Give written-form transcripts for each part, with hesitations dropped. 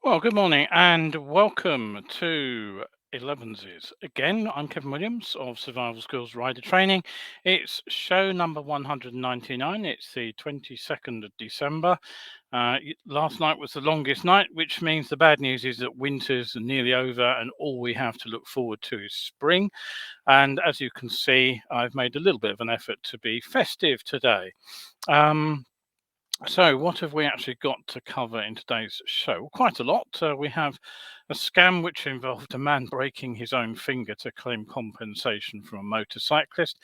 Well, good morning and welcome to Elevenses. Again, I'm Kevin Williams of Survival Skills Rider Training. It's show number 199. It's the 22nd of December. Last night was the longest night, which means the bad news is that winter's nearly over and all we have to look forward to is spring. And as you can see, I've made a little bit of an effort to be festive today. So, what have we actually got to cover in today's show? Well, quite a lot. We have a scam which involved a man breaking his own finger to claim compensation from a motorcyclist.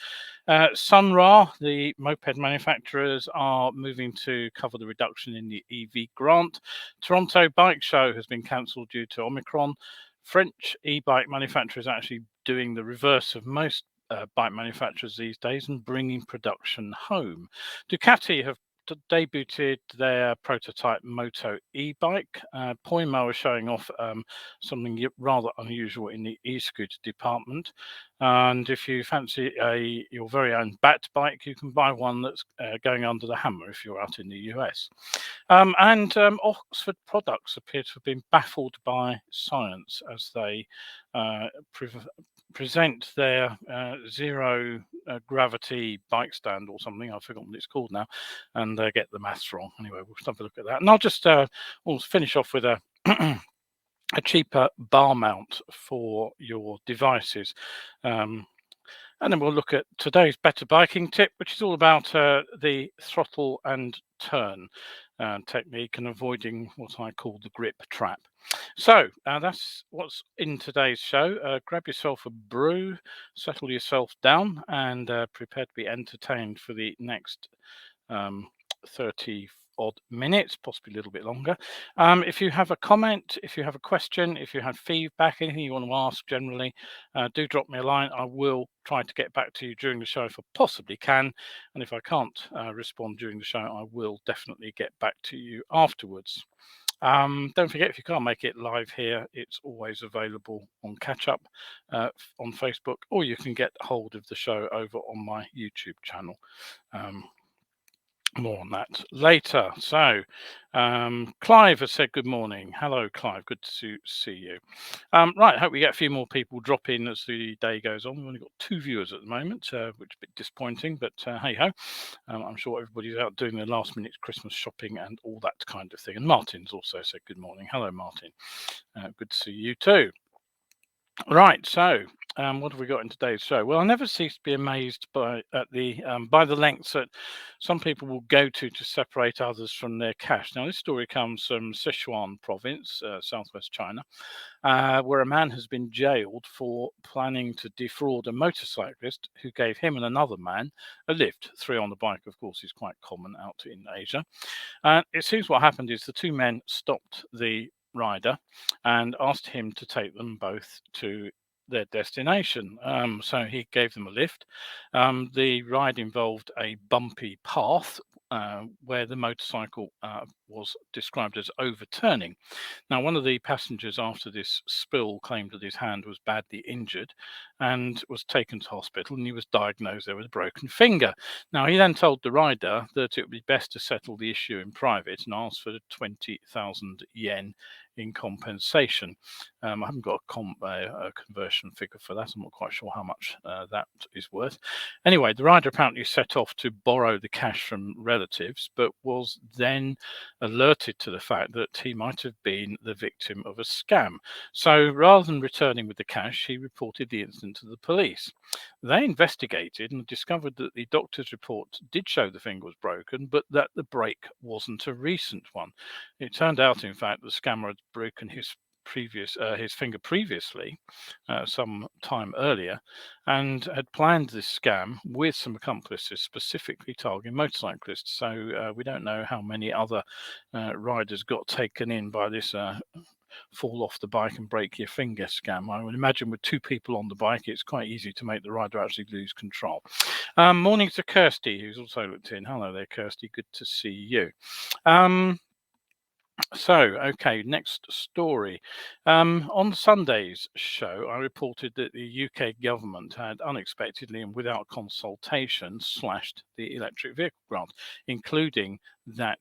Sunra, the moped manufacturers, are moving to cover the reduction in the EV grant. Toronto Bike Show has been cancelled due to Omicron. French e-bike manufacturers are actually doing the reverse of most bike manufacturers these days and bringing production home. Ducati have debuted their prototype MotoE bike. Poimo are showing off something rather unusual in the e-scooter department. And if you fancy your very own Batbike, you can buy one that's going under the hammer if you're out in the US. Oxford products appear to have been baffled by science as they present their zero gravity bike stand or something. I've forgotten what it's called now, and get the maths wrong. Anyway, we'll have a look at that. And I'll just we'll finish off with a a cheaper bar mount for your devices. And then we'll look at today's better biking tip, which is all about the throttle and turn technique and avoiding what I call the grip trap. So that's what's in today's show. Grab yourself a brew, settle yourself down, and prepare to be entertained for the next 30 odd minutes, possibly a little bit longer. If you have a comment, if you have a question, if you have feedback, anything you want to ask generally, do drop me a line. I will try to get back to you during the show if I possibly can. And if I can't respond during the show, I will definitely get back to you afterwards. Don't forget, if you can't make it live here, it's always available on Catch Up on Facebook, or you can get hold of the show over on my YouTube channel. More on that later. So, Clive has said good morning. Hello, Clive. Good to see you. Right, hope we get a few more people drop in as the day goes on. We've only got 2 viewers at the moment, which is a bit disappointing, but hey ho. I'm sure everybody's out doing their last minute Christmas shopping and all that kind of thing. And Martin's also said good morning. Hello, Martin. Good to see you too. Right, so what have we got in today's show? Well, I never cease to be amazed by the lengths that some people will go to separate others from their cash. Now, this story comes from Sichuan province, southwest China, where a man has been jailed for planning to defraud a motorcyclist who gave him and another man a lift. 3 on the bike, of course, is quite common out in Asia. It seems what happened is the 2 men stopped the rider and asked him to take them both to their destination. So he gave them a lift. The ride involved a bumpy path where the motorcycle was described as overturning. Now, one of the passengers after this spill claimed that his hand was badly injured and was taken to hospital, and he was diagnosed there with a broken finger. Now, he then told the rider that it would be best to settle the issue in private and asked for 20,000 yen in compensation. I haven't got a conversion figure for that. I'm not quite sure how much that is worth. Anyway, the rider apparently set off to borrow the cash from relatives, but was then alerted to the fact that he might have been the victim of a scam. So rather than returning with the cash, he reported the incident to the police. They investigated and discovered that the doctor's report did show the finger was broken, but that the break wasn't a recent one. It turned out, in fact, the scammer had broken his finger previously, some time earlier, and had planned this scam with some accomplices, specifically targeting motorcyclists. So we don't know how many other riders got taken in by this fall off the bike and break your finger scam. I would imagine with 2 people on the bike, it's quite easy to make the rider actually lose control. Morning to Kirsty, who's also looked in. Hello there, Kirsty. Good to see you. So, okay, next story. On Sunday's show, I reported that the UK government had unexpectedly and without consultation slashed the electric vehicle grant, including that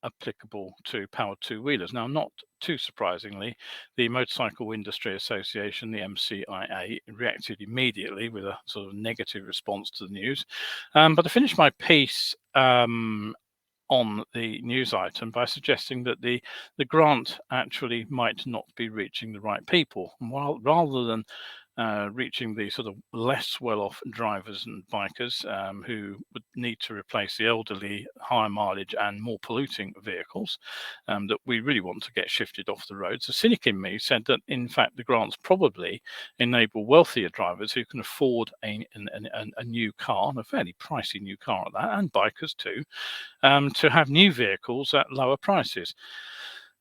applicable to powered two-wheelers. Now, not too surprisingly, the Motorcycle Industry Association, the MCIA, reacted immediately with a sort of negative response to the news. But I finished my piece on the news item by suggesting that the grant actually might not be reaching the right people. And while rather than reaching the sort of less well-off drivers and bikers who would need to replace the elderly, higher mileage and more polluting vehicles that we really want to get shifted off the roads, the cynic in me said that in fact the grants probably enable wealthier drivers who can afford a new car, and a fairly pricey new car at that, and bikers too, to have new vehicles at lower prices.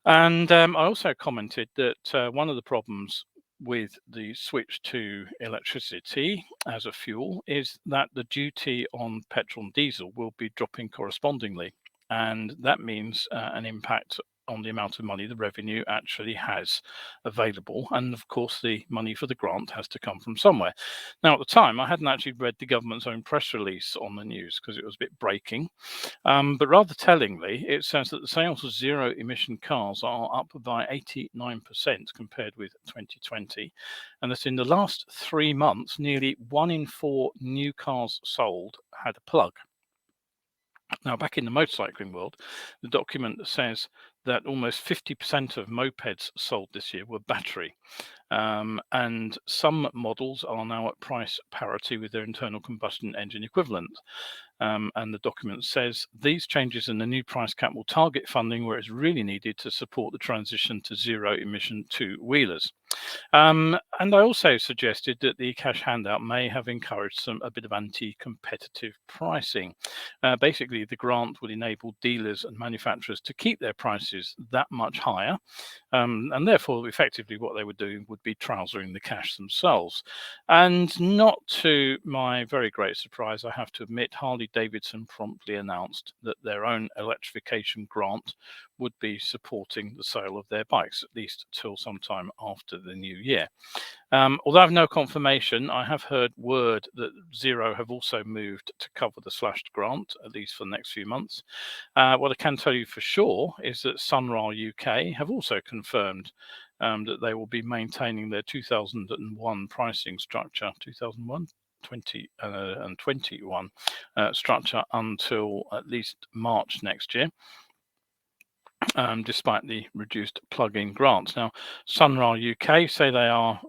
And I also commented that one of the problems with the switch to electricity as a fuel is that the duty on petrol and diesel will be dropping correspondingly. And that means an impact on the amount of money the revenue actually has available. And of course, the money for the grant has to come from somewhere. Now, at the time, I hadn't actually read the government's own press release on the news because it was a bit breaking. But rather tellingly, it says that the sales of zero emission cars are up by 89% compared with 2020, and that in the last 3 months, nearly 1 in 4 new cars sold had a plug. Now, back in the motorcycling world, the document says that almost 50% of mopeds sold this year were battery. And some models are now at price parity with their internal combustion engine equivalent. And the document says these changes in the new price cap will target funding where it's really needed to support the transition to zero emission two-wheelers. And I also suggested that the cash handout may have encouraged a bit of anti-competitive pricing. Basically, the grant would enable dealers and manufacturers to keep their prices that much higher, and therefore, effectively, what they were doing would be trousering the cash themselves. And not to my very great surprise, I have to admit, Harley-Davidson promptly announced that their own electrification grant would be supporting the sale of their bikes, at least till sometime after the new year. Although I have no confirmation, I have heard word that Zero have also moved to cover the slashed grant, at least for the next few months. What I can tell you for sure is that Sunra UK have also confirmed that they will be maintaining their 2001 pricing structure, 2001, 20 and 21 structure until at least March next year. Despite the reduced plug-in grants. Now, Sunra UK say they are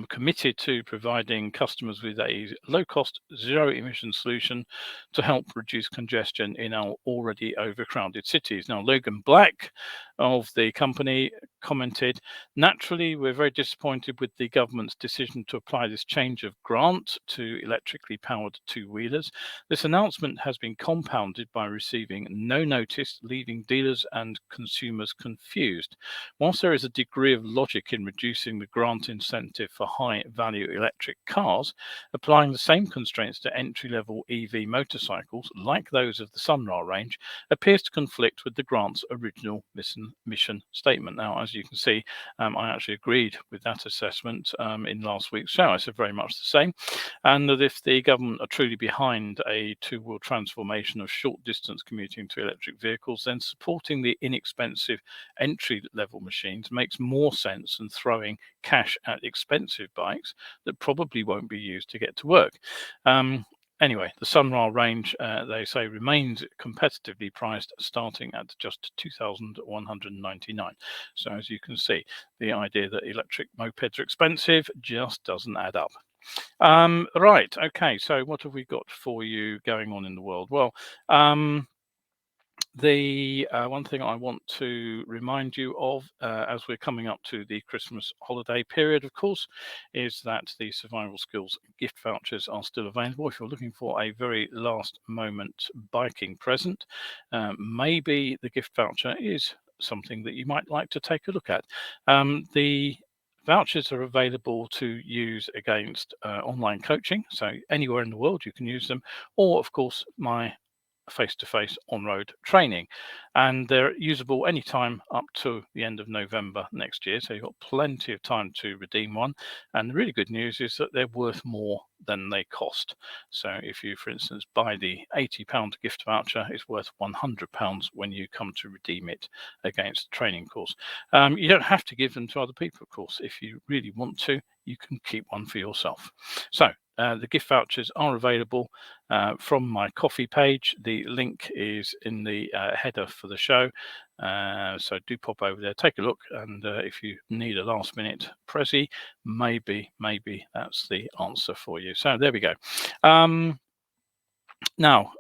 committed to providing customers with a low-cost, zero-emission solution to help reduce congestion in our already overcrowded cities. Now, Logan Black of the company commented, naturally, we're very disappointed with the government's decision to apply this change of grant to electrically powered two-wheelers. This announcement has been compounded by receiving no notice, leaving dealers and consumers confused. Whilst there is a degree of logic in reducing the grant incentive for high-value electric cars, applying the same constraints to entry-level EV motorcycles, like those of the Sunra range, appears to conflict with the grant's original mission statement. Now, as you can see, I actually agreed with that assessment in last week's show. I said very much the same, and that if the government are truly behind a two-wheel transformation of short-distance commuting to electric vehicles, then supporting the inexpensive entry-level machines makes more sense than throwing cash at expensive bikes that probably won't be used to get to work. Anyway, the Sunra range, they say, remains competitively priced, starting at just $2,199. So as you can see, the idea that electric mopeds are expensive just doesn't add up. Right, okay, so what have we got for you going on in the world? Well, the one thing I want to remind you of as we're coming up to the Christmas holiday period, of course, is that the Survival Skills gift vouchers are still available. If you're looking for a very last moment biking present, maybe the gift voucher is something that you might like to take a look at. The vouchers are available to use against online coaching, so anywhere in the world you can use them, or of course my face-to-face on-road training, and they're usable anytime up to the end of November next year, so you've got plenty of time to redeem one. And the really good news is that they're worth more than they cost. So if you, for instance, buy the £80 gift voucher, it's worth £100 when you come to redeem it against the training course. You don't have to give them to other people, of course. If you really want to, you can keep one for yourself. So the gift vouchers are available from my Ko-fi page. The link is in the header for the show. So do pop over there, take a look, and if you need a last minute Prezi, maybe that's the answer for you. So there we go. Now,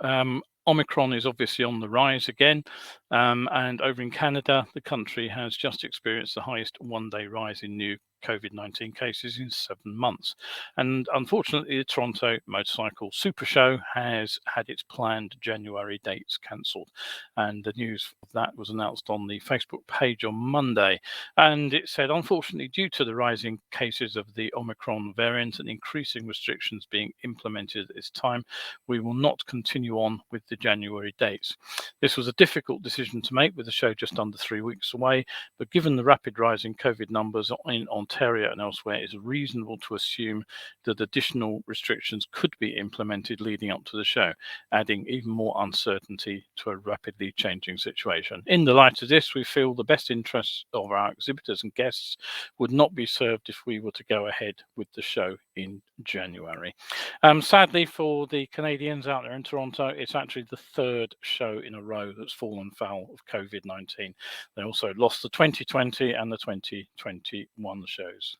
Omicron is obviously on the rise again, and over in Canada, the country has just experienced the highest one-day rise in new COVID-19 cases in 7 months. And unfortunately, the Toronto Motorcycle Super Show has had its planned January dates cancelled. And the news of that was announced on the Facebook page on Monday. And it said, unfortunately, due to the rising cases of the Omicron variant and increasing restrictions being implemented at this time, we will not continue on with the January dates. This was a difficult decision to make with the show just under 3 weeks away, but given the rapid rise in COVID numbers in Ontario and elsewhere, it's reasonable to assume that additional restrictions could be implemented leading up to the show, adding even more uncertainty to a rapidly changing situation. In the light of this, we feel the best interests of our exhibitors and guests would not be served if we were to go ahead with the show in January. Sadly for the Canadians out there in Toronto, it's actually the third show in a row that's fallen foul of COVID-19. They also lost the 2020 and the 2021 shows.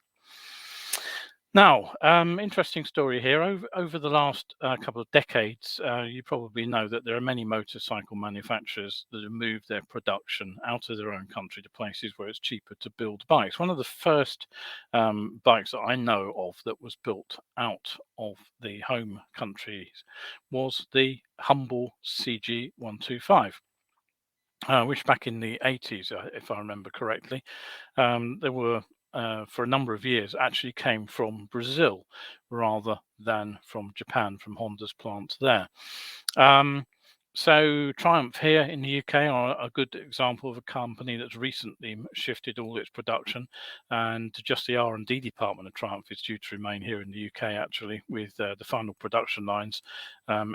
Now, interesting story here. Over the last couple of decades, you probably know that there are many motorcycle manufacturers that have moved their production out of their own country to places where it's cheaper to build bikes. One of the first bikes that I know of that was built out of the home countries was the humble CG125. Which back in the 80s, if I remember correctly, there were for a number of years actually came from Brazil rather than from Japan, from Honda's plant there. So Triumph here in the UK are a good example of a company that's recently shifted all its production, and just the R&D department of Triumph is due to remain here in the UK actually, with the final production lines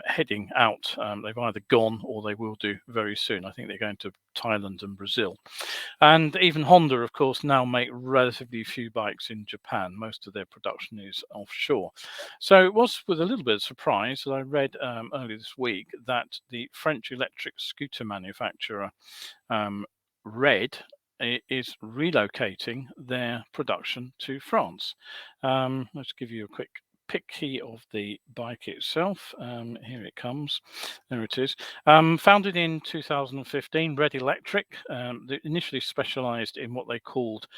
heading out. They've either gone or they will do very soon. I think they're going to Thailand and Brazil. And even Honda, of course, now make relatively few bikes in Japan. Most of their production is offshore. So it was with a little bit of surprise that I read earlier this week that the French electric scooter manufacturer Red is relocating their production to France. Let's give you a quick pic key of the bike itself. Here it comes. There it is. Founded in 2015, Red Electric. They initially specialized in what they called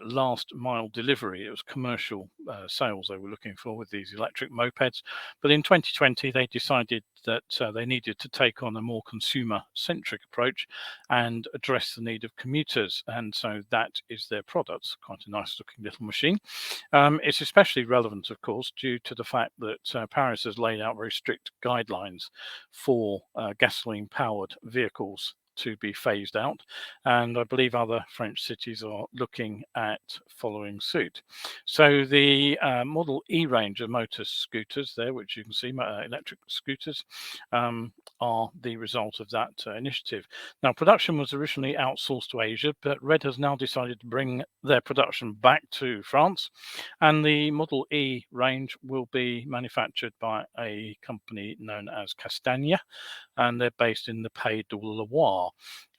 last mile delivery. It was commercial sales they were looking for with these electric mopeds. But in 2020, they decided that they needed to take on a more consumer-centric approach and address the need of commuters. And so that is their product. Quite a nice-looking little machine. It's especially relevant, of course, due to the fact that Paris has laid out very strict guidelines for gasoline-powered vehicles to be phased out, and I believe other French cities are looking at following suit. So the Model E range of motor scooters there, which you can see, electric scooters, are the result of that initiative. Now, production was originally outsourced to Asia, but Red has now decided to bring their production back to France, and the Model E range will be manufactured by a company known as Castagna, and they're based in the Pays de la Loire.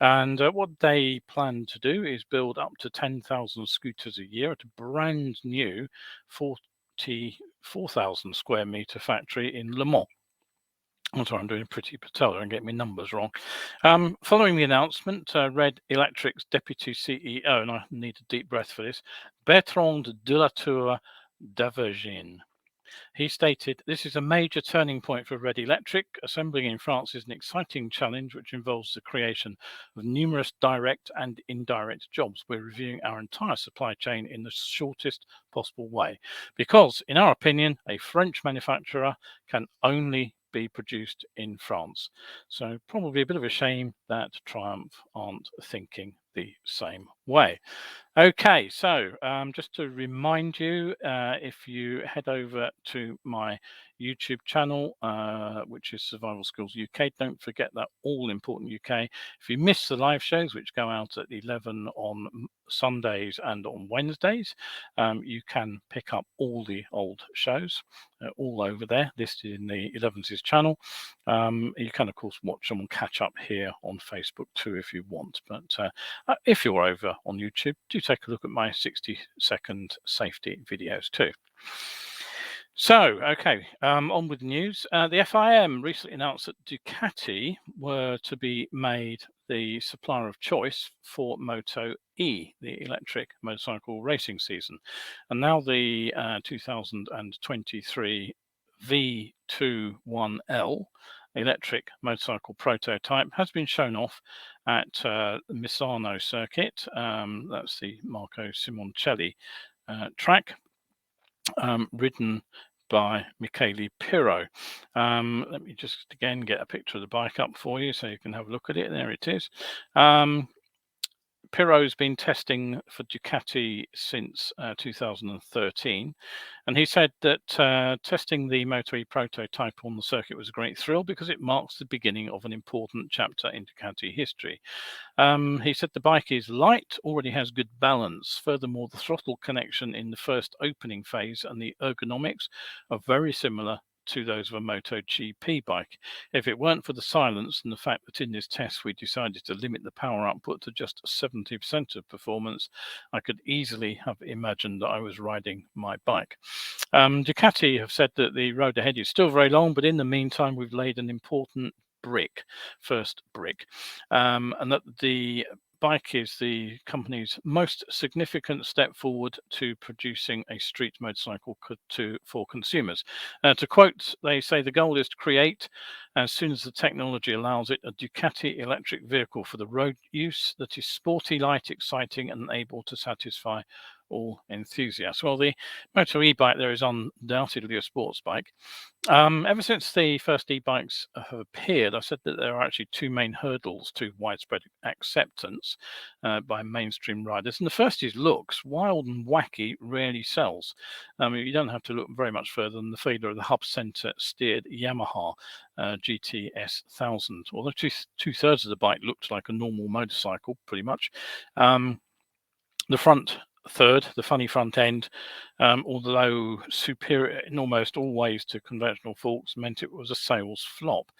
And what they plan to do is build up to 10,000 scooters a year at a brand new 44,000 square meter factory in Le Mans. I'm sorry, I'm doing a pretty patella and getting my numbers wrong. Following the announcement, Red Electric's deputy CEO, and I need a deep breath for this, Bertrand de la Tour d'Avergine. He stated, "This is a major turning point for Red Electric. Assembling in France is an exciting challenge which involves the creation of numerous direct and indirect jobs. We're reviewing our entire supply chain in the shortest possible way because, in our opinion, a French manufacturer can only be produced in France. So probably a bit of a shame that Triumph aren't thinking the same way. Okay, so just to remind you, if you head over to my YouTube channel, which is Survival Skills UK, don't forget that all important UK. If you miss the live shows, which go out at 11 on Sundays and on Wednesdays, you can pick up all the old shows all over there, listed in the Elevenses channel. You can, of course, watch them and catch up here on Facebook too if you want. But if you're over on YouTube, do take a look at my 60-second safety videos too. So, okay, on with the news. The FIM recently announced that Ducati were to be made the supplier of choice for MotoE, the electric motorcycle racing season. And now the 2023 V21L electric motorcycle prototype has been shown off at Misano circuit. That's the Marco Simoncelli track, ridden by Michele Pirro. Let me just again get a picture of the bike up for you so you can have a look at it. There it is. Pirro's been testing for Ducati since 2013, and he said that testing the MotoE prototype on the circuit was a great thrill because it marks the beginning of an important chapter in Ducati history. He said the bike is light, already has good balance. Furthermore, the throttle connection in the first opening phase and the ergonomics are very similar to those of a MotoGP bike. If it weren't for the silence and the fact that in this test we decided to limit the power output to just 70% of performance, I could easily have imagined that I was riding my bike. Ducati have said that the road ahead is still very long, but in the meantime we've laid an important first brick, and that the bike is the company's most significant step forward to producing a street motorcycle for consumers. To quote, they say the goal is to create, as soon as the technology allows it, a Ducati electric vehicle for the road use that is sporty, light, exciting, and able to satisfy all enthusiasts. Well, the MotoE bike there is undoubtedly a sports bike. Ever since the first e-bikes have appeared, I said that there are actually two main hurdles to widespread acceptance by mainstream riders. And the first is looks. Wild and wacky rarely sells. You don't have to look very much further than the failure of the hub center steered Yamaha GTS 1000. Although two-thirds of the bike looked like a normal motorcycle, pretty much. The front third, the funny front end, although superior in almost all ways to conventional forks, meant it was a sales flop.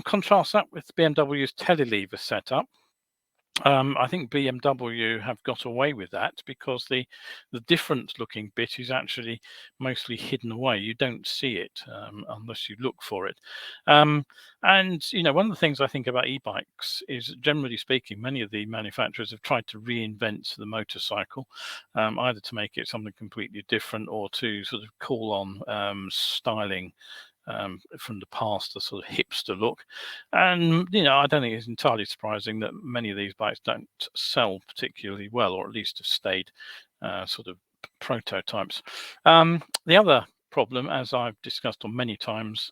Contrast that with BMW's telelever setup. I think BMW have got away with that because the different looking bit is actually mostly hidden away. You don't see it unless you look for it. And one of the things I think about e-bikes is, generally speaking, many of the manufacturers have tried to reinvent the motorcycle, either to make it something completely different or to sort of call on styling from the past, the sort of hipster look. And I don't think it's entirely surprising that many of these bikes don't sell particularly well, or at least have stayed sort of prototypes. The other problem, as I've discussed on many times,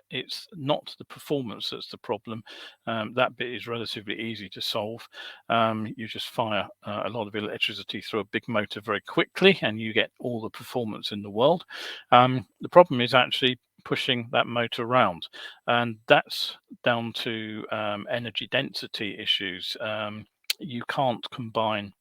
it's not the performance that's the problem. That bit is relatively easy to solve. You just fire a lot of electricity through a big motor very quickly and you get all the performance in the world. The problem is actually pushing that motor around, and that's down to energy density issues. You can't combine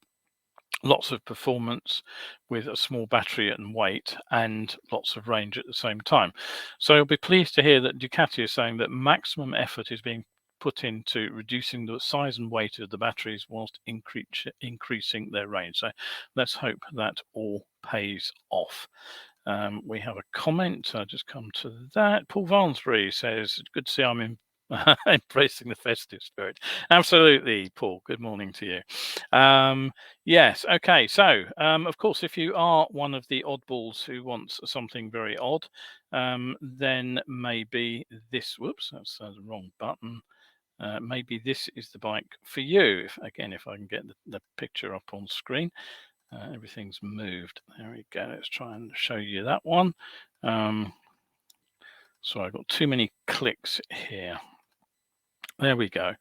lots of performance with a small battery and weight and lots of range at the same time. So you'll be pleased to hear that Ducati is saying that maximum effort is being put into reducing the size and weight of the batteries whilst increasing their range. So let's hope that all pays off. We have a comment. I'll just come to that. Paul Valensbury says, good to see I'm embracing the festive spirit. Absolutely, Paul. Good morning to you. Yes. Okay. So, of course, if you are one of the oddballs who wants something very odd, then maybe this, whoops, that's the wrong button. Maybe this is the bike for you. If I can get the picture up on screen. Everything's moved. There we go. Let's try and show you that one. So I've got too many clicks here. There we go.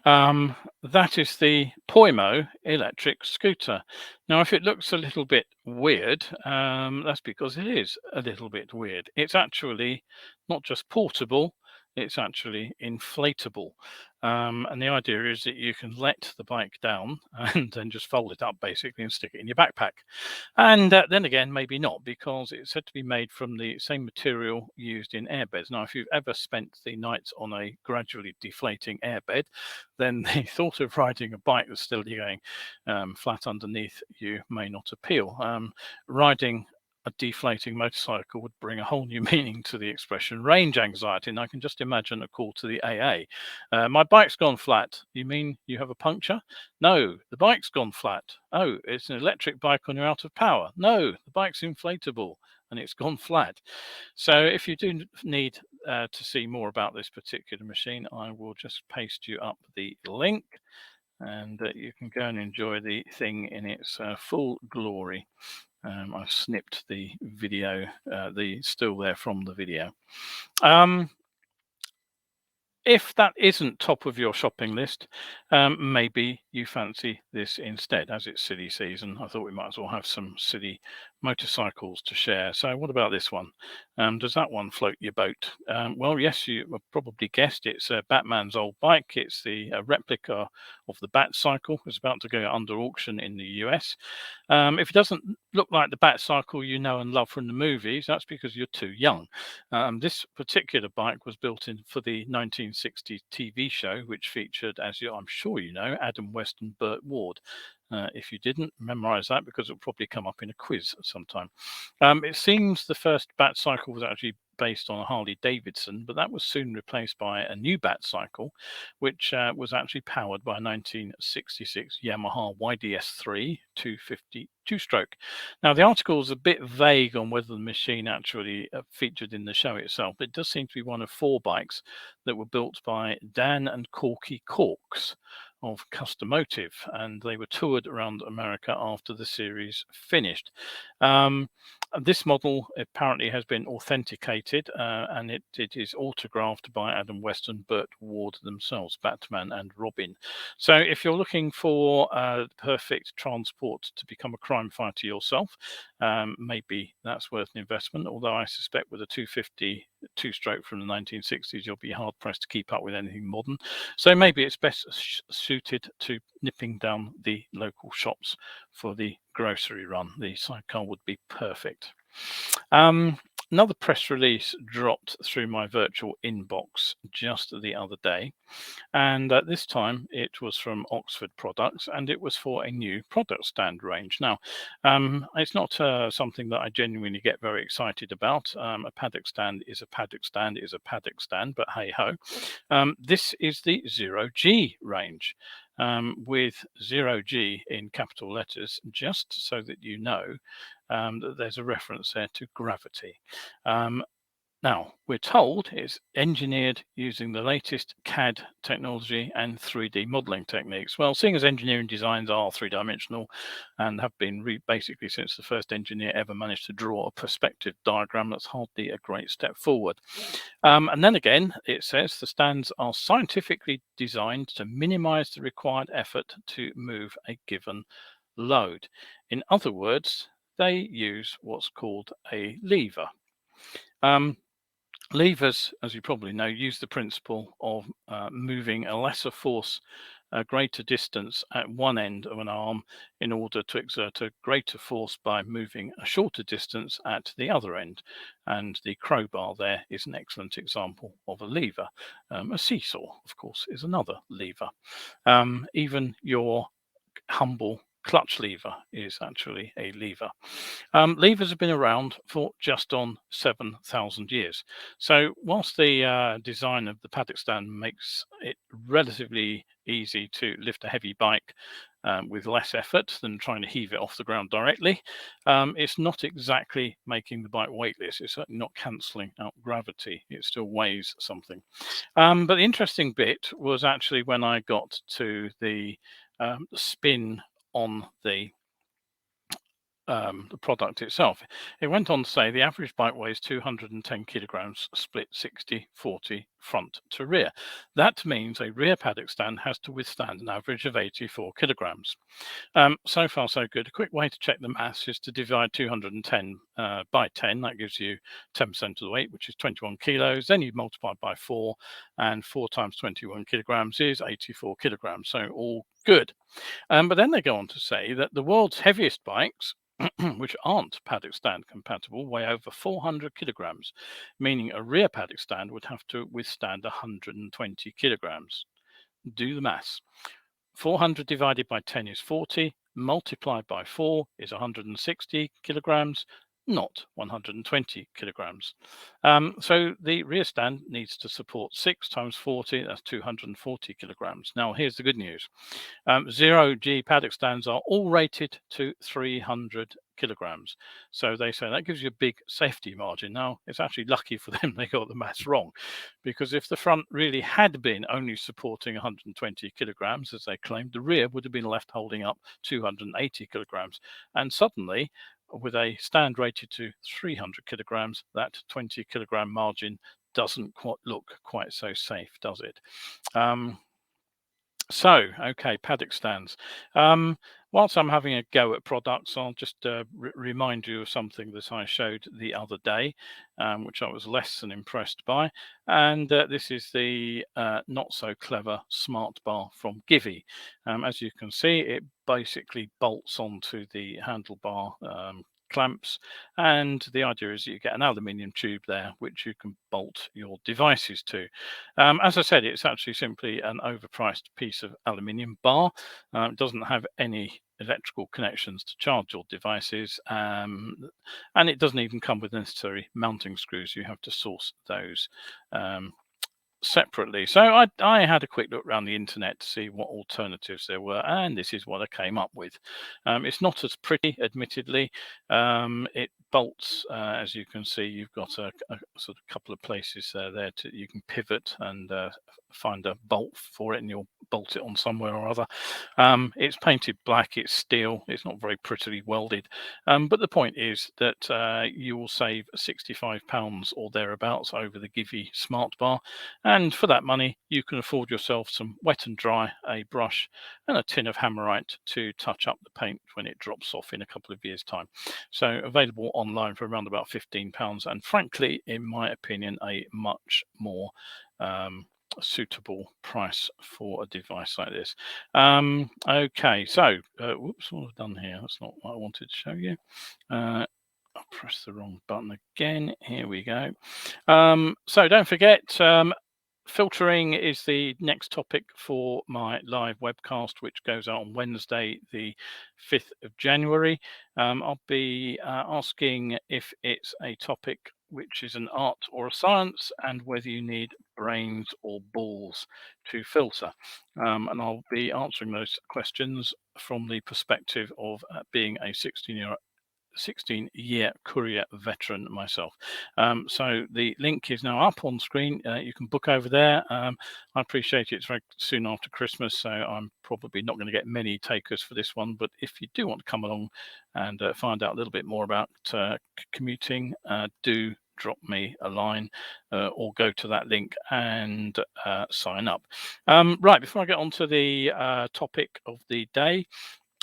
That is the Poimo electric scooter. Now, if it looks a little bit weird, that's because it is a little bit weird. It's actually not just portable, it's actually inflatable. And the idea is that you can let the bike down and then just fold it up basically and stick it in your backpack. And then again, maybe not, because it's said to be made from the same material used in airbeds. Now, if you've ever spent the night on a gradually deflating airbed, then the thought of riding a bike that's still going flat underneath you may not appeal. Riding a deflating motorcycle would bring a whole new meaning to the expression range anxiety. And I can just imagine a call to the AA. My bike's gone flat. You mean you have a puncture? No, the bike's gone flat. Oh, it's an electric bike and you're out of power. No, the bike's inflatable and it's gone flat. So if you do need to see more about this particular machine, I will just paste you up the link and you can go and enjoy the thing in its full glory. I've snipped the video, the still there from the video. If that isn't top of your shopping list, maybe you fancy this instead. As it's silly season, I thought we might as well have some silly motorcycles to share. So what about this one? Does that one float your boat? Well, yes, you have probably guessed it's Batman's old bike. It's the replica of the Bat Cycle. It's about to go under auction in the US. If it doesn't look like the Bat Cycle you know and love from the movies, that's because you're too young. This particular bike was built in for the 1960 TV show, which featured, as I'm sure you know, Adam West and Burt Ward. If you didn't, memorize that because it'll probably come up in a quiz sometime. It seems the first Bat Cycle was actually based on a Harley Davidson, but that was soon replaced by a new Bat Cycle, which was actually powered by a 1966 Yamaha YDS3 250 two-stroke. Now, the article is a bit vague on whether the machine actually featured in the show itself, but it does seem to be one of 4 bikes that were built by Dan and Corky Corks of Customotive, and they were toured around America after the series finished. This model apparently has been authenticated and it is autographed by Adam West and Burt Ward themselves, Batman and Robin. So if you're looking for perfect transport to become a crime fighter yourself, maybe that's worth an investment, although I suspect with a 250 two-stroke from the 1960s, you'll be hard-pressed to keep up with anything modern. So maybe it's best suited to nipping down the local shops for the grocery run. The sidecar would be perfect. Another press release dropped through my virtual inbox just the other day, and this time it was from Oxford Products, and it was for a new product stand range. Now, it's not something that I genuinely get very excited about. A paddock stand is a paddock stand is a paddock stand, but hey ho. This is the 0G range. With 0G in capital letters, just so that you know that there's a reference there to gravity. Now, we're told it's engineered using the latest CAD technology and 3D modeling techniques. Well, seeing as engineering designs are 3-dimensional and have been basically since the first engineer ever managed to draw a perspective diagram, that's hardly a great step forward. And then again, it says the stands are scientifically designed to minimize the required effort to move a given load. In other words, they use what's called a lever. Levers, as you probably know, use the principle of moving a lesser force a greater distance at one end of an arm in order to exert a greater force by moving a shorter distance at the other end. And the crowbar there is an excellent example of a lever. A seesaw, of course, is another lever. Even your humble clutch lever is actually a lever. Levers have been around for just on 7,000 years. So whilst the design of the paddock stand makes it relatively easy to lift a heavy bike with less effort than trying to heave it off the ground directly, it's not exactly making the bike weightless. It's certainly not cancelling out gravity. It still weighs something. But the interesting bit was actually when I got to the spin on the the product itself. It went on to say the average bike weighs 210 kilograms, split 60-40 front to rear. That means a rear paddock stand has to withstand an average of 84 kilograms. So far, so good. A quick way to check the mass is to divide 210 by 10. That gives you 10% of the weight, which is 21 kilos. Then you multiply by 4, and 4 times 21 kilograms is 84 kilograms. So all good. But then they go on to say that the world's heaviest bikes, which aren't paddock stand compatible, weigh over 400 kilograms, meaning a rear paddock stand would have to withstand 120 kilograms. Do the maths. 400 divided by 10 is 40, multiplied by 4 is 160 kilograms, not 120 kilograms. So the rear stand needs to support 6 times 40, that's 240 kilograms. Now, here's the good news. 0G paddock stands are all rated to 300 kilograms. So they say that gives you a big safety margin. Now, it's actually lucky for them they got the maths wrong, because if the front really had been only supporting 120 kilograms, as they claimed, the rear would have been left holding up 280 kilograms. And suddenly, with a stand rated to 300 kilograms, that 20 kilogram margin doesn't look quite so safe, does it? Okay, paddock stands. Whilst I'm having a go at products, I'll just remind you of something that I showed the other day, which I was less than impressed by. And this is the not so clever smart bar from Givi. As you can see, it basically bolts onto the handlebar clamps, and the idea is that you get an aluminium tube there which you can bolt your devices to. As I said, it's actually simply an overpriced piece of aluminium bar. It doesn't have any electrical connections to charge your devices, and it doesn't even come with necessary mounting screws. You have to source those separately. So I had a quick look around the internet to see what alternatives there were, and this is what I came up with. It's not as pretty, admittedly. It bolts, as you can see. You've got a sort of couple of places there you can pivot and find a bolt for it, and you'll bolt it on somewhere or other. It's painted black, it's steel, it's not very prettily welded, but the point is that you will save £65 or thereabouts over the Givi Smart Bar, and for that money you can afford yourself some wet and dry, a brush and a tin of Hammerite to touch up the paint when it drops off in a couple of years' time. So available online for around about £15, and frankly, in my opinion, a much more suitable price for a device like this. Okay, so whoops, what I've done here, that's not what I wanted to show you. I pressed the wrong button again. Here we go. So don't forget, filtering is the next topic for my live webcast, which goes out on Wednesday, the 5th of January. I'll be asking if it's a topic which is an art or a science, and whether you need brains or balls to filter. And I'll be answering those questions from the perspective of being a 16-year courier veteran myself. So the link is now up on screen. You can book over there. I appreciate it's very soon after Christmas, so I'm probably not going to get many takers for this one, but if you do want to come along and find out a little bit more about commuting, do drop me a line or go to that link and sign up. Right, before I get on to the topic of the day,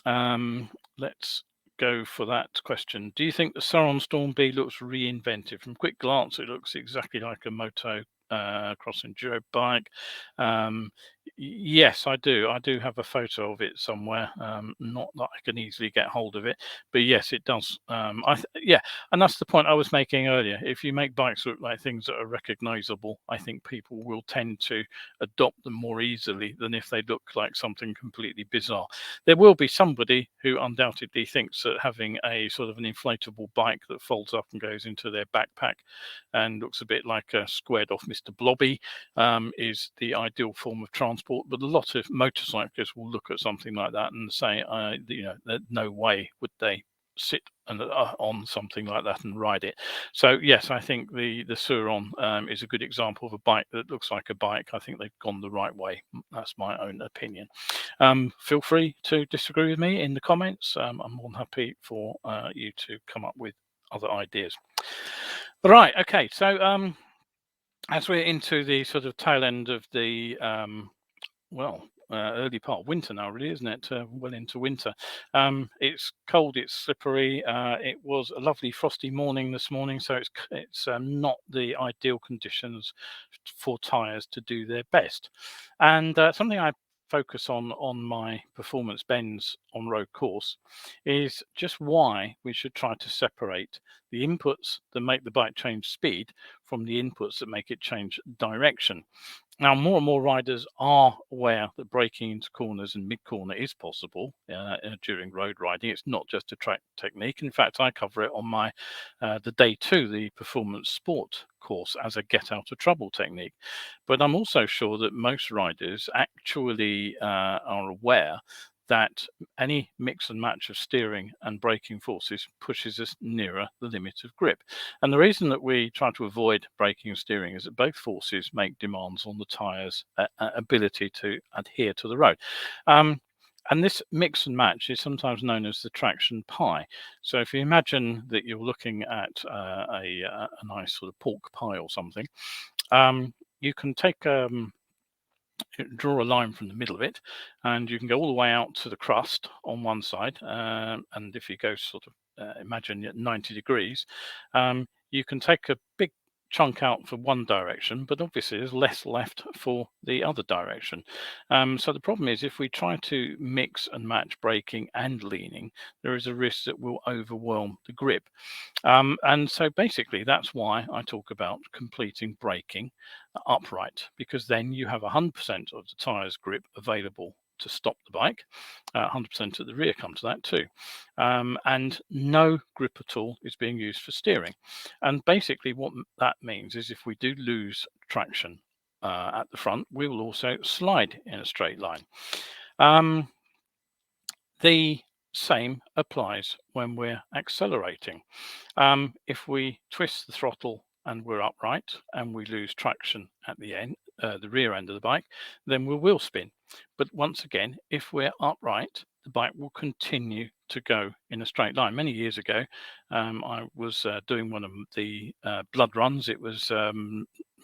let's go for that question. Do you think the Sauron Storm B looks reinvented? From quick glance, it looks exactly like a MotoE cross enduro bike. Yes, I do. I do have a photo of it somewhere. Not that I can easily get hold of it, but yes, it does. Yeah, and that's the point I was making earlier. If you make bikes look like things that are recognizable, I think people will tend to adopt them more easily than if they look like something completely bizarre. There will be somebody who undoubtedly thinks that having a sort of an inflatable bike that folds up and goes into their backpack and looks a bit like a squared off Mr. Blobby is the ideal form of transport. But a lot of motorcyclists will look at something like that and say, you know, no way would they sit on something like that and ride it. So yes, I think the Suron is a good example of a bike that looks like a bike. I think they've gone the right way. That's my own opinion. Feel free to disagree with me in the comments. I'm more than happy for you to come up with other ideas. Right, okay, so as we're into the sort of tail end of the early part of winter now, really, isn't it? Well into winter. It's cold, it's slippery. It was a lovely frosty morning this morning, so it's not the ideal conditions for tyres to do their best. And something I focus on my performance bends on road course is just why we should try to separate the inputs that make the bike change speed from the inputs that make it change direction. Now, more and more riders are aware that braking into corners and mid-corner is possible during road riding. It's not just a track technique. In fact, I cover it on my the day 2, the performance sport course, as a get out of trouble technique. But I'm also sure that most riders actually are aware that any mix and match of steering and braking forces pushes us nearer the limit of grip. And the reason that we try to avoid braking and steering is that both forces make demands on the tyre's ability to adhere to the road. And this mix and match is sometimes known as the traction pie. So if you imagine that you're looking at a nice sort of pork pie or something, you can take draw a line from the middle of it, and you can go all the way out to the crust on one side. And if you go sort of imagine at 90 degrees, you can take a big chunk out for one direction, but obviously there's less left for the other direction. So the problem is, if we try to mix and match braking and leaning, there is a risk that we'll overwhelm the grip. And so basically that's why I talk about completing braking upright, because then you have 100% of the tyre's grip available to stop the bike. 100% at the rear come to that too. And no grip at all is being used for steering. And basically what that means is, if we do lose traction at the front, we will also slide in a straight line. The same applies when we're accelerating. If we twist the throttle and we're upright and we lose traction at the end, the rear end of the bike, then we will spin. But once again, if we're upright, the bike will continue to go in a straight line. Many years ago, I was doing one of the blood runs. It was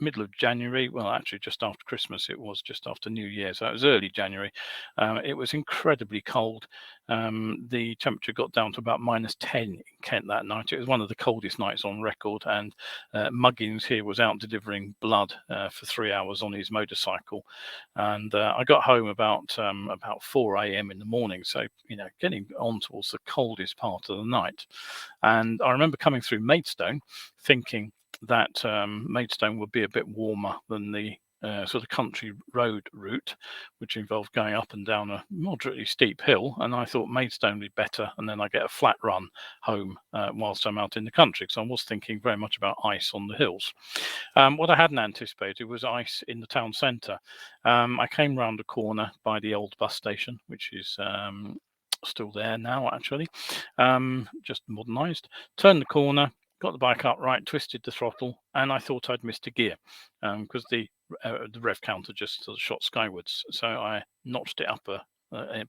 middle of January. Well, actually, just after Christmas. It was just after New Year, so it was early January. It was incredibly cold. The temperature got down to about -10 in Kent that night. It was one of the coldest nights on record, and Muggins here was out delivering blood for 3 hours on his motorcycle. And I got home about 4 a.m. in the morning, so getting on towards the coldest part of the night. And I remember coming through Maidstone thinking that Maidstone would be a bit warmer than the sort of country road route, which involved going up and down a moderately steep hill. And I thought Maidstone would be better, and then I get a flat run home whilst I'm out in the country, because I was thinking very much about ice on the hills. What I hadn't anticipated was ice in the town centre. I came round a corner by the old bus station, which is still there now, actually, just modernised. Turned the corner, got the bike upright, twisted the throttle, and I thought I'd missed a gear because the rev counter just sort of shot skywards. So I notched it up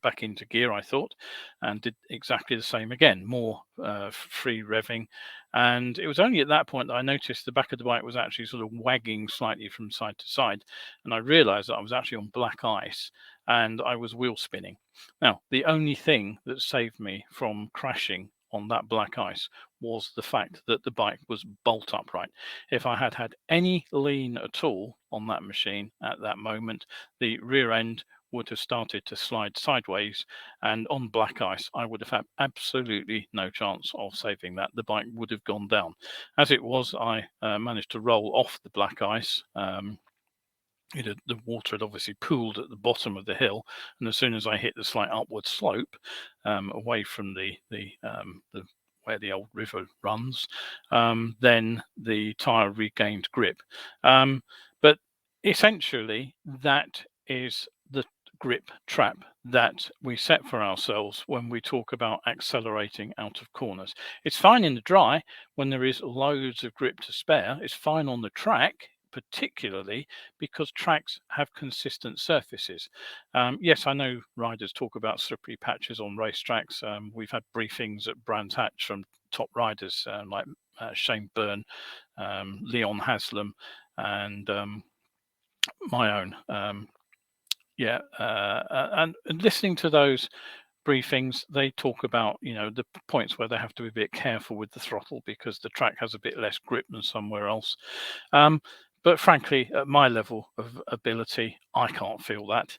back into gear, I thought, and did exactly the same again, more free revving. And it was only at that point that I noticed the back of the bike was actually sort of wagging slightly from side to side, and I realized that I was actually on black ice and I was wheel spinning. Now, the only thing that saved me from crashing on that black ice was the fact that the bike was bolt upright. If I had had any lean at all on that machine at that moment, the rear end would have started to slide sideways, and on black ice I would have had absolutely no chance of saving that. The bike would have gone down. As it was, I managed to roll off the black ice. The water had obviously pooled at the bottom of the hill, and as soon as I hit the slight upward slope away from the where the old river runs, then the tyre regained grip. But essentially, that is the grip trap that we set for ourselves when we talk about accelerating out of corners. It's fine in the dry when there is loads of grip to spare. It's fine on the track, particularly because tracks have consistent surfaces. Yes, I know riders talk about slippery patches on racetracks. We've had briefings at Brands Hatch from top riders like Shane Byrne, Leon Haslam, and my own. And listening to those briefings, they talk about, the points where they have to be a bit careful with the throttle because the track has a bit less grip than somewhere else. But frankly, at my level of ability, I can't feel that.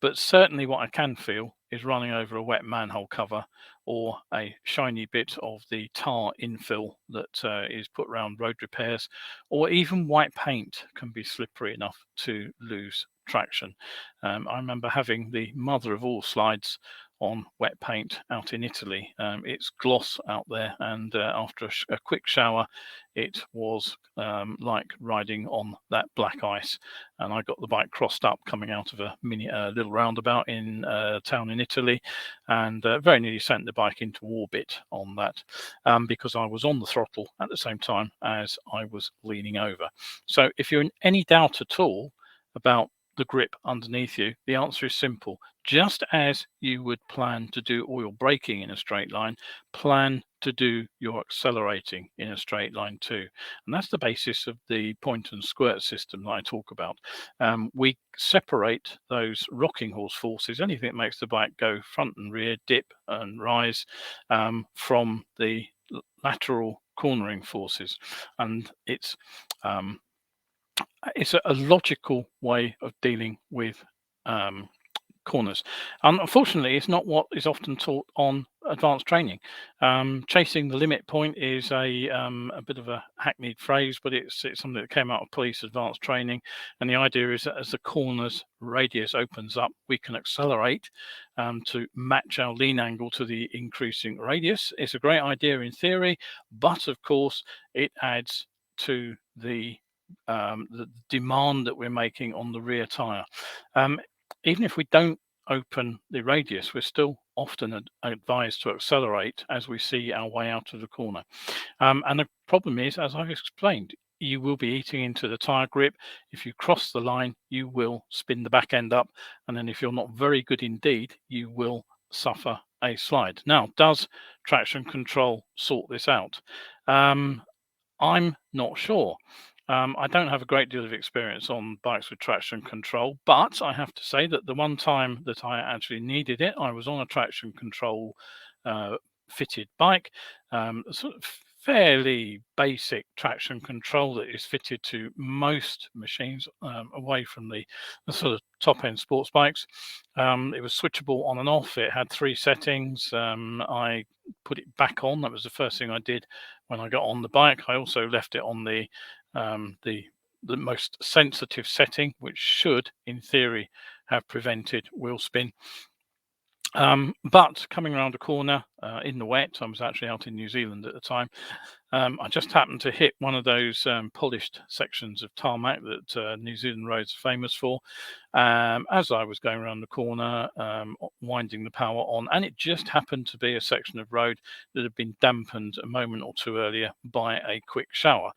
But certainly what I can feel is running over a wet manhole cover or a shiny bit of the tar infill that is put around road repairs, or even white paint can be slippery enough to lose traction. I remember having the mother of all slides on wet paint out in Italy. It's gloss out there, and after a quick shower, it was like riding on that black ice. And I got the bike crossed up coming out of a little roundabout in a town in Italy, and very nearly sent the bike into orbit on that because I was on the throttle at the same time as I was leaning over. So if you're in any doubt at all about the grip underneath you, the answer is simple. Just as you would plan to do all your braking in a straight line, plan to do your accelerating in a straight line too. And that's the basis of the point and squirt system that I talk about. We separate those rocking horse forces, anything that makes the bike go front and rear, dip and rise, from the lateral cornering forces. And it's a logical way of dealing with corners. Unfortunately, it's not what is often taught on advanced training. Chasing the limit point is a bit of a hackneyed phrase, but it's something that came out of police advanced training. And the idea is that as the corners radius opens up, we can accelerate to match our lean angle to the increasing radius. It's a great idea in theory, but of course, it adds to the demand that we're making on the rear tire. Even if we don't open the radius, we're still often advised to accelerate as we see our way out of the corner. And the problem is, as I've explained, you will be eating into the tire grip. If you cross the line, you will spin the back end up. And then if you're not very good indeed, you will suffer a slide. Now, does traction control sort this out? I'm not sure. I don't have a great deal of experience on bikes with traction control, but I have to say that the one time that I actually needed it, I was on a traction control fitted bike, sort of fairly basic traction control that is fitted to most machines, away from the sort of top end sports bikes. It was switchable on and off. It had 3 settings. I put it back on. That was the first thing I did when I got on the bike. I also left it on the most sensitive setting, which should, in theory, have prevented wheel spin. But coming around a corner in the wet, I was actually out in New Zealand at the time. I just happened to hit one of those polished sections of tarmac that New Zealand roads are famous for as I was going around the corner, winding the power on, and it just happened to be a section of road that had been dampened a moment or two earlier by a quick shower.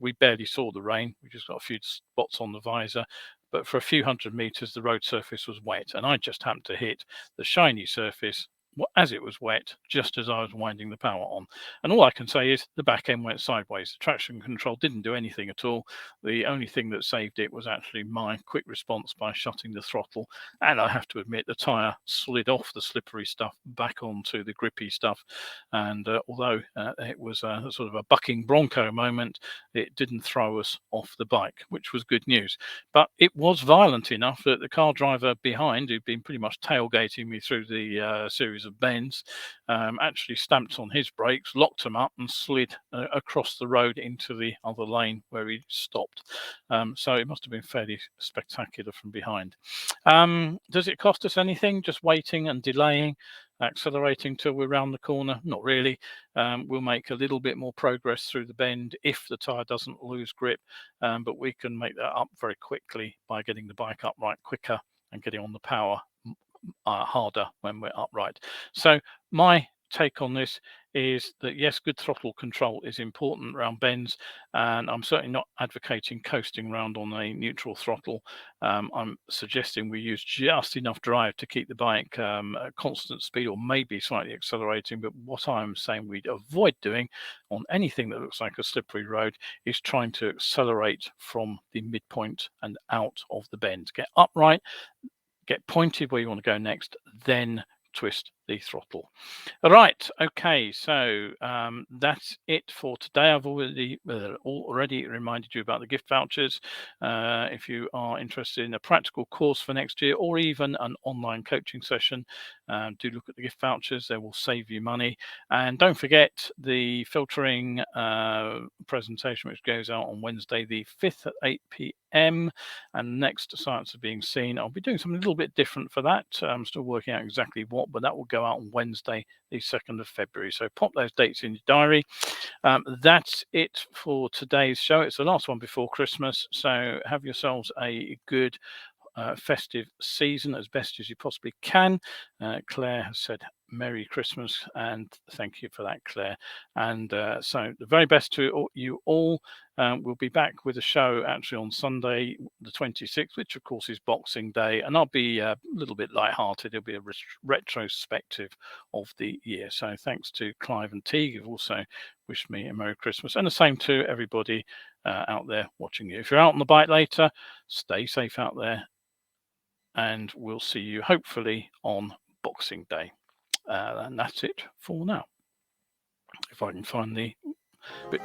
We barely saw the rain. We just got a few spots on the visor. But for a few hundred meters, the road surface was wet, and I just happened to hit the shiny surface as it was wet, just as I was winding the power on. And all I can say is the back end went sideways. The traction control didn't do anything at all. The only thing that saved it was actually my quick response by shutting the throttle. And I have to admit, the tyre slid off the slippery stuff back onto the grippy stuff. And although it was a sort of a bucking bronco moment, it didn't throw us off the bike, which was good news. But it was violent enough that the car driver behind, who'd been pretty much tailgating me through the series of bends, actually stamped on his brakes, locked them up, and slid across the road into the other lane where he stopped. So it must have been fairly spectacular from behind. Does it cost us anything just waiting and delaying, accelerating till we're around the corner? Not really. We'll make a little bit more progress through the bend if the tyre doesn't lose grip, but we can make that up very quickly by getting the bike upright quicker and getting on the power harder when we're upright. So my take on this is that yes, good throttle control is important around bends, and I'm certainly not advocating coasting around on a neutral throttle. I'm suggesting we use just enough drive to keep the bike at constant speed, or maybe slightly accelerating. But what I'm saying we'd avoid doing on anything that looks like a slippery road is trying to accelerate from the midpoint and out of the bend. Get upright, get pointed where you want to go next, then twist the throttle. All right, okay, so that's it for today. I've already reminded you about the gift vouchers. If you are interested in a practical course for next year, or even an online coaching session, do look at the gift vouchers. They will save you money. And don't forget the filtering presentation, which goes out on Wednesday the 5th at 8 p.m. and next Science of Being Seen. I'll be doing something a little bit different for that. I'm still working out exactly what, but that will go out on Wednesday the 2nd of February. So pop those dates in your diary. That's it for today's show. It's the last one before Christmas, so have yourselves a good festive season as best as you possibly can. Claire has said Merry Christmas, and thank you for that, Claire. And so the very best to you all. We'll be back with a show actually on Sunday the 26th, which of course is Boxing Day, and I'll be a little bit lighthearted. It'll be a retrospective of the year. So thanks to Clive and Teague, who've also wished me a Merry Christmas, and the same to everybody out there watching you. If you're out on the bike later, stay safe out there, and we'll see you hopefully on Boxing Day. And that's it for now. If I can find the bit.